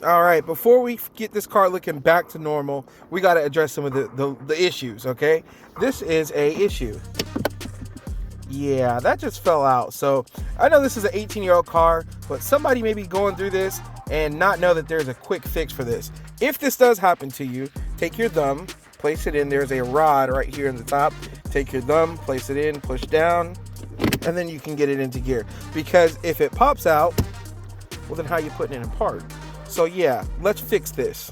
All right, before we get this car looking back to normal, we got to address some of the issues, okay? This is a issue. Yeah, that just fell out. So I know this is an 18-year-old car, but somebody may be going through this and not know that there's a quick fix for this. If this does happen to you, take your thumb, place it in. There's a rod right here in the top. Take your thumb, place it in, push down, and then you can get it into gear. Because if it pops out, well, then how are you putting it in park? So yeah, let's fix this.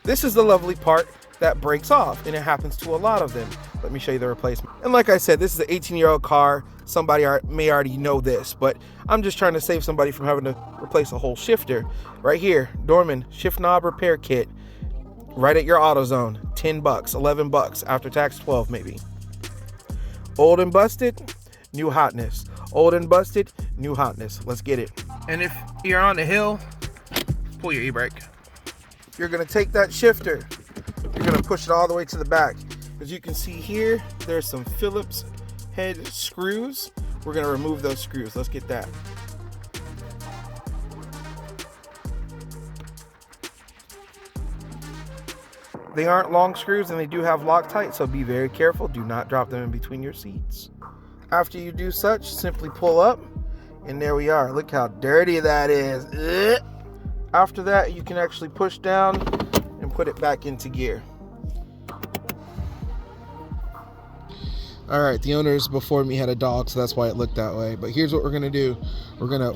This is the lovely part that breaks off, and it happens to a lot of them. Let me show you the replacement. And like I said, this is an 18-year-old car. Somebody may already know this, but I'm just trying to save somebody from having to replace a whole shifter. Right here, Dorman shift knob repair kit, right at your AutoZone. 10 bucks, 11 bucks, after tax 12 maybe. Old and busted, new hotness. Old and busted, new hotness. Let's get it. And if you're on the hill, pull your e-brake. You're gonna take that shifter, you're gonna push it all the way to the back. As you can see here, there's some Phillips head screws. We're gonna remove those screws. Let's get that. They aren't long screws and they do have Loctite, so be very careful. Do not drop them in between your seats. After you do such, simply pull up, and there we are. Look how dirty that is. Ugh. After that, you can actually push down and put it back into gear. All right, the owners before me had a dog, so that's why it looked that way. But here's what we're gonna do.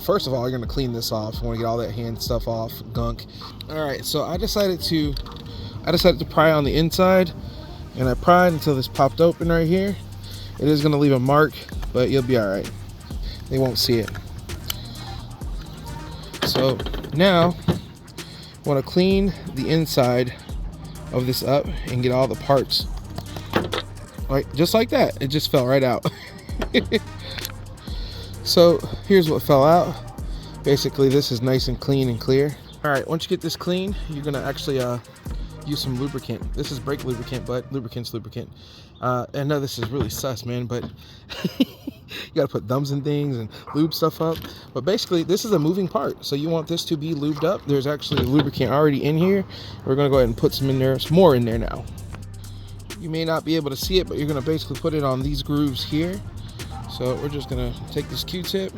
First of all, we're gonna clean this off. I wanna get all that hand stuff off, gunk. All right, so I decided to pry on the inside, and I pried until this popped open right here. It is gonna leave a mark, but you'll be all right. They won't see it. So now I want to clean the inside of this up and get all the parts. Right, just like that. It just fell right out. So here's what fell out. Basically, this is nice and clean and clear. All right, once you get this clean, you're gonna actually use some lubricant. This is brake lubricant, but lubricant's lubricant. I know this is really sus, man, but you gotta put thumbs in things and lube stuff up. But basically, this is a moving part, so you want this to be lubed up. There's actually lubricant already in here. We're gonna go ahead and put some in there, some more in there now. You may not be able to see it, but you're gonna basically put it on these grooves here. So we're just gonna take this Q-tip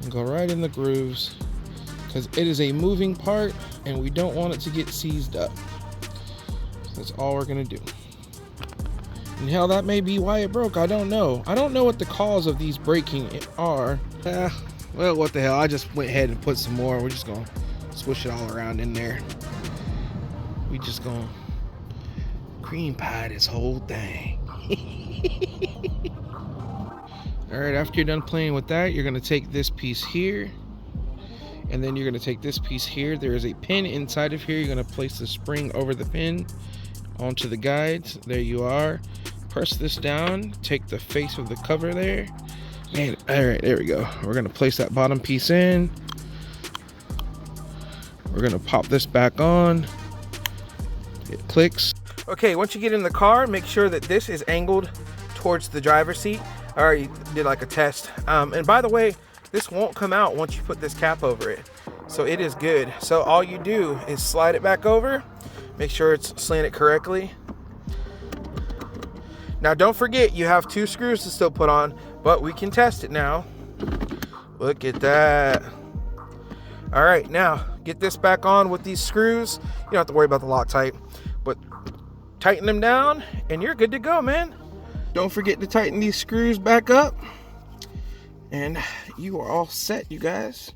and go right in the grooves, because it is a moving part and we don't want it to get seized up. That's all we're gonna do. And hell, that may be why it broke. I don't know. I don't know what the cause of these breaking are. Well, what the hell? I just went ahead and put some more. We're just gonna swish it all around in there. We just gonna cream pie this whole thing. All right, after you're done playing with that, you're gonna take this piece here, and then you're gonna take this piece here. There is a pin inside of here. You're gonna place the spring over the pin onto the guides. There you are. Press this down, take the face of the cover there, and all right, there we go. We're gonna place that bottom piece in. We're gonna pop this back on. It clicks. Okay, once you get in the car, make sure that this is angled towards the driver's seat. I already did like a test. And by the way, this won't come out once you put this cap over it. So it is good. So all you do is slide it back over. Make sure it's slanted correctly. Now don't forget, you have 2 screws to still put on, but we can test it now. Look at that. All right, now get this back on with these screws. You don't have to worry about the Loctite, but tighten them down and you're good to go, man. Don't forget to tighten these screws back up and you are all set, you guys.